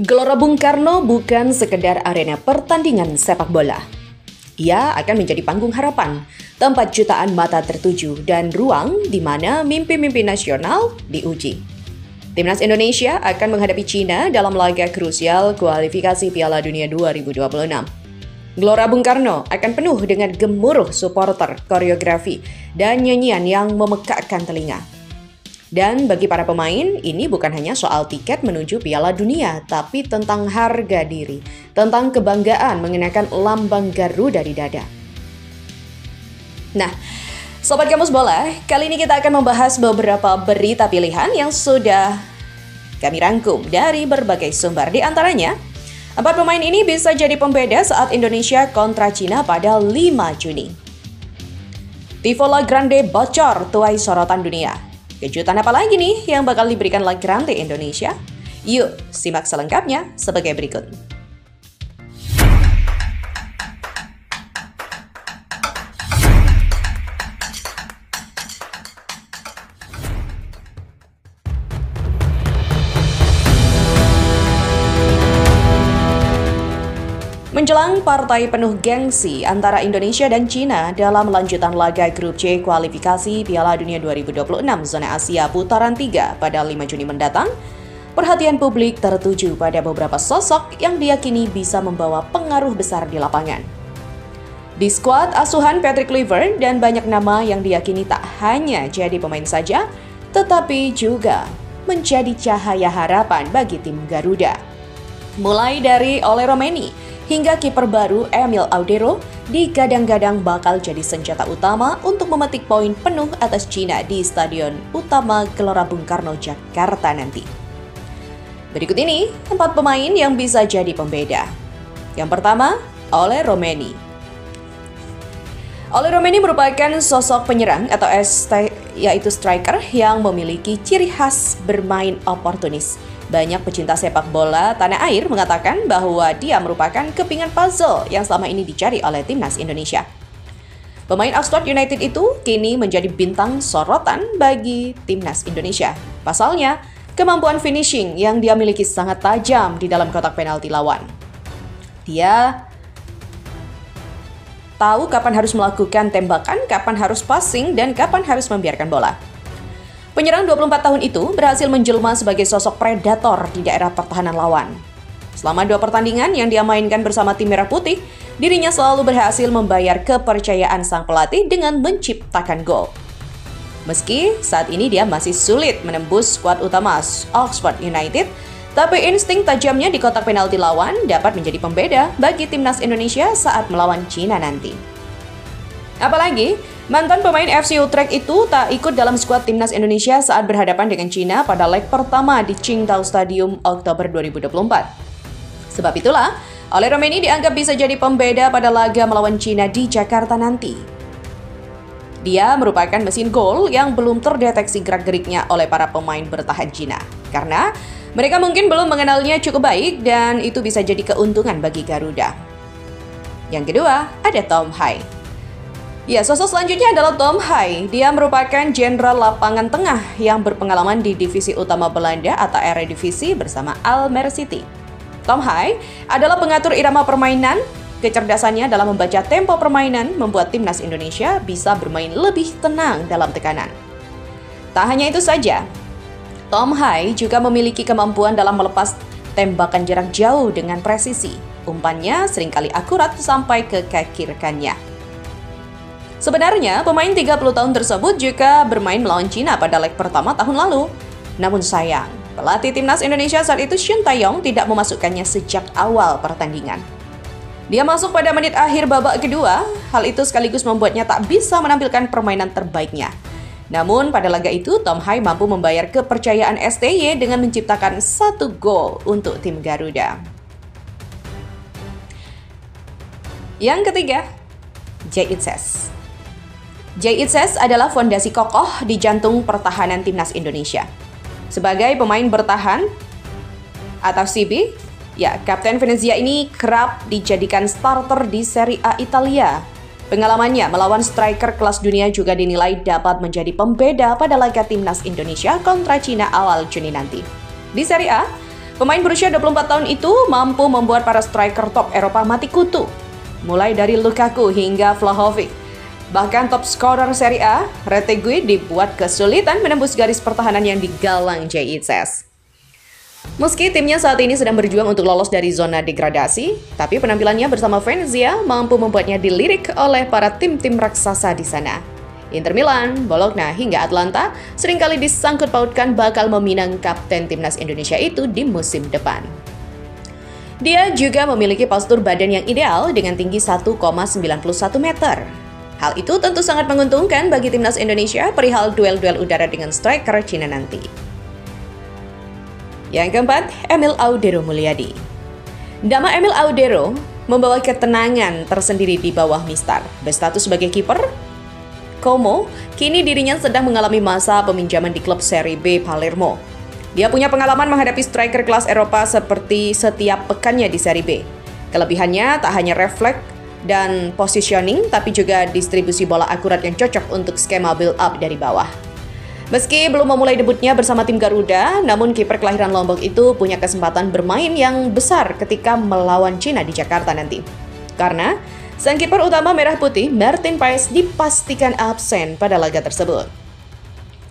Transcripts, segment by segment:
Gelora Bung Karno bukan sekedar arena pertandingan sepak bola. Ia akan menjadi panggung harapan, tempat jutaan mata tertuju, dan ruang di mana mimpi-mimpi nasional diuji. Timnas Indonesia akan menghadapi Cina dalam laga krusial kualifikasi Piala Dunia 2026. Gelora Bung Karno akan penuh dengan gemuruh supporter, koreografi, dan nyanyian yang memekakkan telinga. Dan bagi para pemain, ini bukan hanya soal tiket menuju Piala Dunia, tapi tentang harga diri, tentang kebanggaan mengenakan lambang Garuda di dada. Nah, Sobat Kamus Bola, kali ini kita akan membahas beberapa berita pilihan yang sudah kami rangkum dari berbagai sumber. Di antaranya, 4 pemain ini bisa jadi pembeda saat Indonesia kontra Cina pada 5 Juni. Tifola Grande bocor tuai sorotan dunia. Kejutan apa lagi nih yang bakal diberikan La Grande Indonesia? Yuk, simak selengkapnya sebagai berikut. Menjelang partai penuh gengsi antara Indonesia dan Cina dalam lanjutan laga grup C kualifikasi Piala Dunia 2026 zona Asia putaran 3 pada 5 Juni mendatang, perhatian publik tertuju pada beberapa sosok yang diyakini bisa membawa pengaruh besar di lapangan. Di skuad asuhan Patrick Kluivert dan banyak nama yang diyakini tak hanya jadi pemain saja, tetapi juga menjadi cahaya harapan bagi tim Garuda. Mulai dari Ole Romeni hingga kiper baru Emil Audero digadang-gadang bakal jadi senjata utama untuk memetik poin penuh atas Cina di Stadion Utama Gelora Bung Karno, Jakarta nanti. Berikut ini 4 pemain yang bisa jadi pembeda. Yang pertama, Ole Romeni. Ole Romeni merupakan sosok penyerang atau yaitu striker yang memiliki ciri khas bermain oportunis. Banyak pecinta sepak bola tanah air mengatakan bahwa dia merupakan kepingan puzzle yang selama ini dicari oleh timnas Indonesia. Pemain Oxford United itu kini menjadi bintang sorotan bagi timnas Indonesia. Pasalnya, kemampuan finishing yang dia miliki sangat tajam di dalam kotak penalti lawan. Dia tahu kapan harus melakukan tembakan, kapan harus passing, dan kapan harus membiarkan bola. Penyerang 24 tahun itu berhasil menjelma sebagai sosok predator di daerah pertahanan lawan. Selama 2 pertandingan yang dia mainkan bersama tim Merah Putih, dirinya selalu berhasil membayar kepercayaan sang pelatih dengan menciptakan gol. Meski saat ini dia masih sulit menembus skuad utama Oxford United, tapi insting tajamnya di kotak penalti lawan dapat menjadi pembeda bagi timnas Indonesia saat melawan Cina nanti. Apalagi, mantan pemain FC Utrecht itu tak ikut dalam skuad timnas Indonesia saat berhadapan dengan Cina pada leg pertama di Qingdao Stadium Oktober 2024. Sebab itulah, Ole Romeni dianggap bisa jadi pembeda pada laga melawan Cina di Jakarta nanti. Dia merupakan mesin gol yang belum terdeteksi gerak-geriknya oleh para pemain bertahan Cina. Karena mereka mungkin belum mengenalnya cukup baik dan itu bisa jadi keuntungan bagi Garuda. Yang kedua, ada Tom Hai. Ya, sosok selanjutnya adalah Tom Hai. Dia merupakan jenderal lapangan tengah yang berpengalaman di divisi utama Belanda atau Eredivisie bersama Almere City. Tom Hai adalah pengatur irama permainan. Kecerdasannya dalam membaca tempo permainan membuat timnas Indonesia bisa bermain lebih tenang dalam tekanan. Tak hanya itu saja, Tom Hai juga memiliki kemampuan dalam melepas tembakan jarak jauh dengan presisi. Umpannya seringkali akurat sampai ke kaki rekannya. Sebenarnya, pemain 30 tahun tersebut juga bermain melawan Cina pada leg pertama tahun lalu. Namun sayang, pelatih timnas Indonesia saat itu Shin Tae-yong tidak memasukkannya sejak awal pertandingan. Dia masuk pada menit akhir babak kedua, hal itu sekaligus membuatnya tak bisa menampilkan permainan terbaiknya. Namun pada laga itu, Tom Hai mampu membayar kepercayaan STY dengan menciptakan 1 gol untuk tim Garuda. Yang ketiga, Jay Itzes. Jay Itzes adalah fondasi kokoh di jantung pertahanan timnas Indonesia. Sebagai pemain bertahan atau CB, Kapten Venezia ini kerap dijadikan starter di Serie A Italia. Pengalamannya melawan striker kelas dunia juga dinilai dapat menjadi pembeda pada laga timnas Indonesia kontra Cina awal Juni nanti. Di Serie A, Pemain berusia 24 tahun itu mampu membuat para striker top Eropa mati kutu, mulai dari Lukaku hingga Vlahovic. Bahkan top scorer Serie A, Retegui dibuat kesulitan menembus garis pertahanan yang digalang JICS. Meski timnya saat ini sedang berjuang untuk lolos dari zona degradasi, tapi penampilannya bersama Venezia mampu membuatnya dilirik oleh para tim-tim raksasa di sana. Inter Milan, Bologna, hingga Atlanta seringkali disangkut pautkan bakal meminang kapten timnas Indonesia itu di musim depan. Dia juga memiliki postur badan yang ideal dengan tinggi 1,91 meter. Hal itu tentu sangat menguntungkan bagi timnas Indonesia perihal duel-duel udara dengan striker Cina nanti. Yang keempat, Emil Audero Mulyadi. Nama Emil Audero membawa ketenangan tersendiri di bawah Mistar. Berstatus sebagai kiper, Como, kini dirinya sedang mengalami masa peminjaman di klub Serie B Palermo. Dia punya pengalaman menghadapi striker kelas Eropa seperti setiap pekannya di Serie B. Kelebihannya tak hanya refleks dan positioning, tapi juga distribusi bola akurat yang cocok untuk skema build-up dari bawah. Meski belum memulai debutnya bersama tim Garuda, namun kiper kelahiran Lombok itu punya kesempatan bermain yang besar ketika melawan Cina di Jakarta nanti. Karena sang kiper utama Merah Putih, Martin Paes, dipastikan absen pada laga tersebut.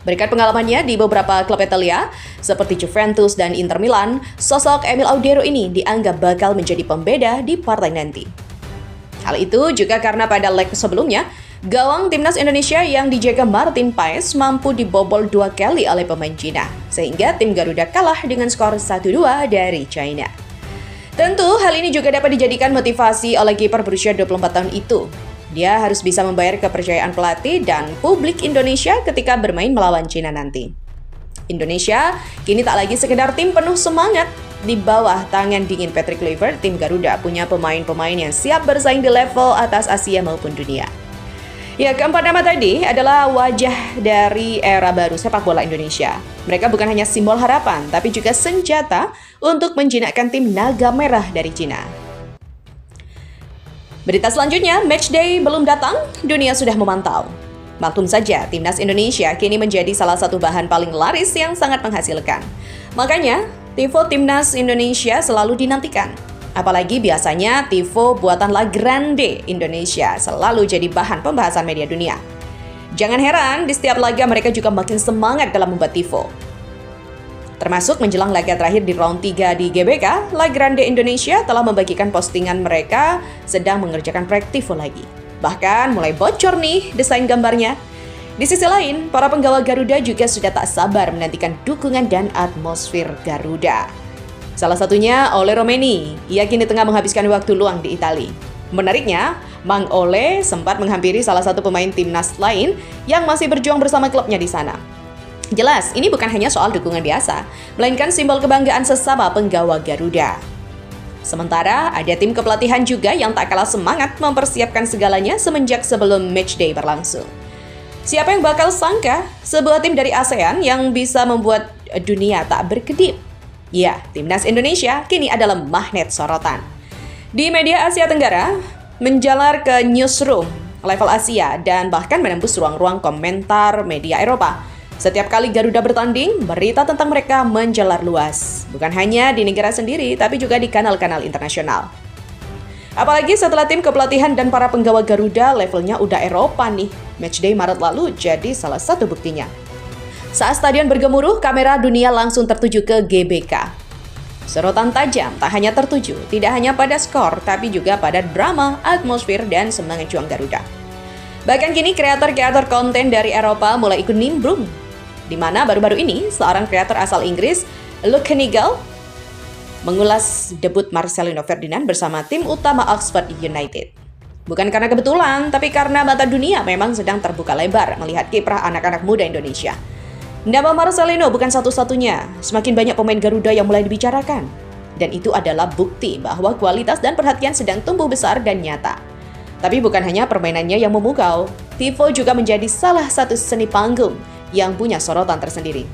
Berkat pengalamannya di beberapa klub Italia, seperti Juventus dan Inter Milan, sosok Emil Audero ini dianggap bakal menjadi pembeda di partai nanti. Hal itu juga karena pada leg sebelumnya, gawang timnas Indonesia yang dijaga Martin Paes mampu dibobol 2 kali oleh pemain Cina, sehingga tim Garuda kalah dengan skor 1-2 dari China. Tentu hal ini juga dapat dijadikan motivasi oleh kiper berusia 24 tahun itu. Dia harus bisa membayar kepercayaan pelatih dan publik Indonesia ketika bermain melawan Cina nanti. Indonesia kini tak lagi sekedar tim penuh semangat. Di bawah tangan dingin Patrick Kluivert, tim Garuda punya pemain-pemain yang siap bersaing di level atas Asia maupun dunia. Ya, keempat nama tadi adalah wajah dari era baru sepak bola Indonesia. Mereka bukan hanya simbol harapan, tapi juga senjata untuk menjinakkan tim Naga Merah dari Cina. Berita selanjutnya, matchday belum datang, dunia sudah memantau. Maklum saja, timnas Indonesia kini menjadi salah satu bahan paling laris yang sangat menghasilkan. Makanya, tifo timnas Indonesia selalu dinantikan. Apalagi biasanya tifo buatan La Grande Indonesia selalu jadi bahan pembahasan media dunia. Jangan heran, di setiap laga mereka juga makin semangat dalam membuat tifo. Termasuk menjelang laga terakhir di round 3 di GBK, La Grande Indonesia telah membagikan postingan mereka sedang mengerjakan proyek tifo lagi. Bahkan mulai bocor nih desain gambarnya. Di sisi lain, para penggawa Garuda juga sudah tak sabar menantikan dukungan dan atmosfer Garuda. Salah satunya Ole Romeni, ia kini tengah menghabiskan waktu luang di Italia. Menariknya, Mang Ole sempat menghampiri salah satu pemain timnas lain yang masih berjuang bersama klubnya di sana. Jelas, ini bukan hanya soal dukungan biasa, melainkan simbol kebanggaan sesama penggawa Garuda. Sementara, ada tim kepelatihan juga yang tak kalah semangat mempersiapkan segalanya semenjak sebelum matchday berlangsung. Siapa yang bakal sangka sebuah tim dari ASEAN yang bisa membuat dunia tak berkedip? Ya, timnas Indonesia kini adalah magnet sorotan. Di media Asia Tenggara, menjalar ke newsroom level Asia dan bahkan menembus ruang-ruang komentar media Eropa. Setiap kali Garuda bertanding, berita tentang mereka menjalar luas. Bukan hanya di negara sendiri, tapi juga di kanal-kanal internasional. Apalagi setelah tim kepelatihan dan para penggawa Garuda levelnya udah Eropa nih. Matchday Maret lalu jadi salah satu buktinya. Saat stadion bergemuruh, kamera dunia langsung tertuju ke GBK. Sorotan tajam tak hanya tertuju, tidak hanya pada skor, tapi juga pada drama, atmosfer, dan semangat juang Garuda. Bahkan kini kreator-kreator konten dari Eropa mulai ikut nimbrung, di mana baru-baru ini seorang kreator asal Inggris, Luke Kenigal, mengulas debut Marcelino Ferdinand bersama tim utama Oxford United. Bukan karena kebetulan, tapi karena mata dunia memang sedang terbuka lebar melihat kiprah anak-anak muda Indonesia. Nama Marcelino bukan satu-satunya, semakin banyak pemain Garuda yang mulai dibicarakan. Dan itu adalah bukti bahwa kualitas dan perhatian sedang tumbuh besar dan nyata. Tapi bukan hanya permainannya yang memukau, tifo juga menjadi salah satu seni panggung yang punya sorotan tersendiri.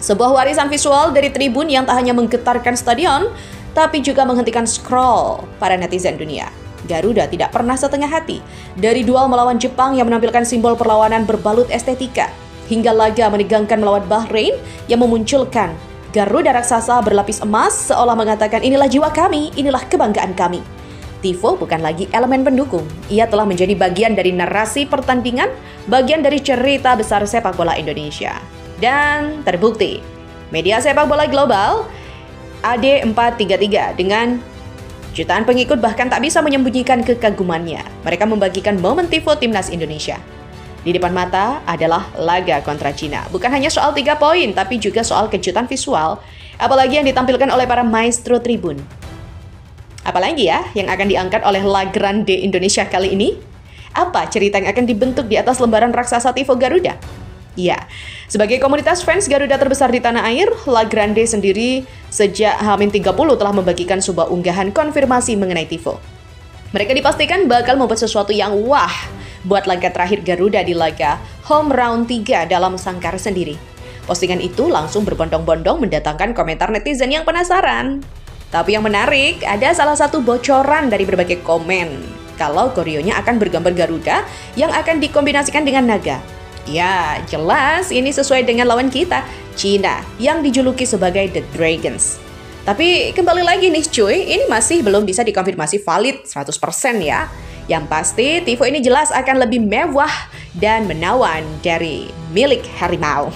Sebuah warisan visual dari tribun yang tak hanya menggetarkan stadion, tapi juga menghentikan scroll para netizen dunia. Garuda tidak pernah setengah hati, dari duel melawan Jepang yang menampilkan simbol perlawanan berbalut estetika, hingga laga menegangkan melawan Bahrain yang memunculkan Garuda raksasa berlapis emas seolah mengatakan inilah jiwa kami, inilah kebanggaan kami. Tifo bukan lagi elemen pendukung. Ia telah menjadi bagian dari narasi pertandingan, bagian dari cerita besar sepak bola Indonesia. Dan terbukti, media sepak bola global AD433 dengan jutaan pengikut bahkan tak bisa menyembunyikan kekagumannya. Mereka membagikan momen Tifo Timnas Indonesia. Di depan mata adalah laga kontra Cina. Bukan hanya soal 3 poin, tapi juga soal kejutan visual, apalagi yang ditampilkan oleh para maestro tribun. Apalagi ya yang akan diangkat oleh La Grande Indonesia kali ini? Apa cerita yang akan dibentuk di atas lembaran raksasa Tifo Garuda? Ya, sebagai komunitas fans Garuda terbesar di tanah air, La Grande sendiri sejak H-30 telah membagikan sebuah unggahan konfirmasi mengenai Tifo. Mereka dipastikan bakal membuat sesuatu yang wah buat laga terakhir Garuda di laga home round 3 dalam sangkar sendiri. Postingan itu langsung berbondong-bondong mendatangkan komentar netizen yang penasaran. Tapi yang menarik, ada salah satu bocoran dari berbagai komen kalau koreonya akan bergambar Garuda yang akan dikombinasikan dengan naga. Ya, jelas ini sesuai dengan lawan kita, Cina, yang dijuluki sebagai The Dragons. Tapi kembali lagi nih cuy, ini masih belum bisa dikonfirmasi valid 100% ya. Yang pasti, Tifo ini jelas akan lebih mewah dan menawan dari milik harimau.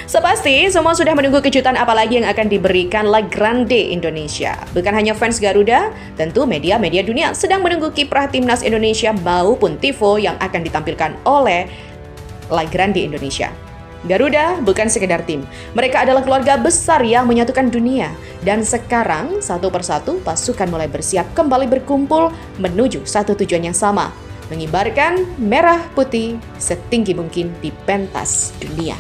Sepasti, semua sudah menunggu kejutan apa lagi yang akan diberikan La Grande Indonesia. Bukan hanya fans Garuda, tentu media-media dunia sedang menunggu kiprah Timnas Indonesia maupun Tifo yang akan ditampilkan oleh La Grande Indonesia. Garuda bukan sekedar tim, mereka adalah keluarga besar yang menyatukan dunia. Dan sekarang, satu persatu, pasukan mulai bersiap kembali berkumpul menuju satu tujuan yang sama, mengibarkan merah putih setinggi mungkin di pentas dunia.